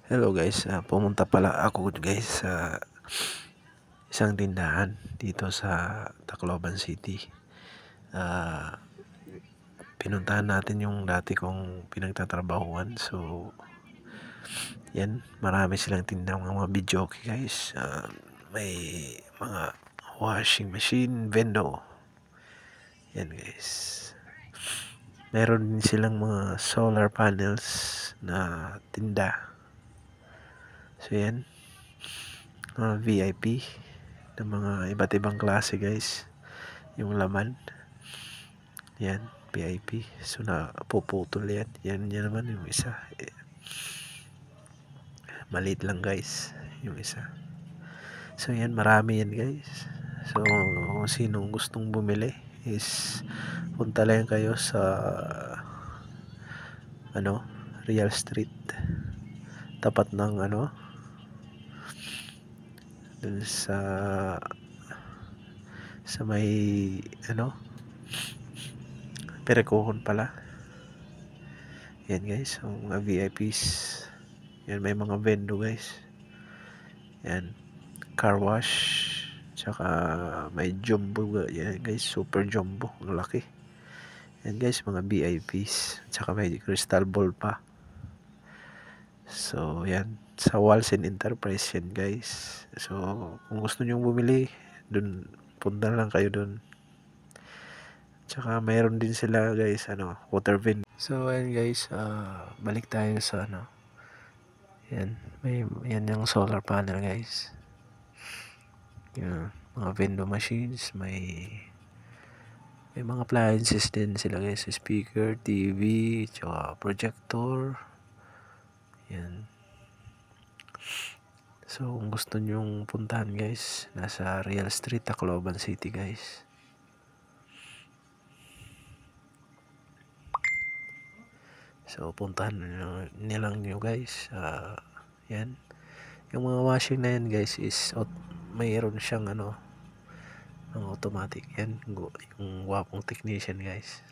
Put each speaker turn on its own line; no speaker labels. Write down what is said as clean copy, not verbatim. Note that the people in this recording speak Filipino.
Hello guys, pumunta pala ako guys sa isang tindahan dito sa Tacloban City. Pinuntahan natin yung dati kong pinagtatrabahuan. So, yan, marami silang tindang mga videoke guys. May mga washing machine, vendo. Yan guys. Meron din silang mga solar panels na tinda. So yan, mga VIP ng mga iba't ibang klase guys yung laman. Yan, VIP. So napuputol yan naman yung isa. Maliit lang guys yung isa. So yan, marami yan guys. So kung sinong gustong bumili is punta lang kayo sa Real Street, tapat ng dun sa may Perekuhon pala. Yan guys, so, mga VIPs. Yan, may mga vendo guys. Yan, car wash. Tsaka may jumbo. Yan guys, super jumbo. Ang laki. Yan guys, mga VIPs. Tsaka may crystal ball pa. So yan, sa Walsin Enterprise yan guys. So kung gusto nyo bumili, dun punta lang kayo dun. Tsaka mayroon din sila guys, water vent. So ayan guys, balik tayo sa yan, yan yung solar panel guys. Yan, mga vendo machines, may mga appliances din sila guys, speaker, TV, tsaka projector. Yan. So kung gusto nyong puntahan guys, nasa Real Street, Tacloban City guys. So puntahan nilang nyo guys. Yan, yung mga washing na yan guys is mayroon siyang ng automatic. Yan yung wapong technician guys.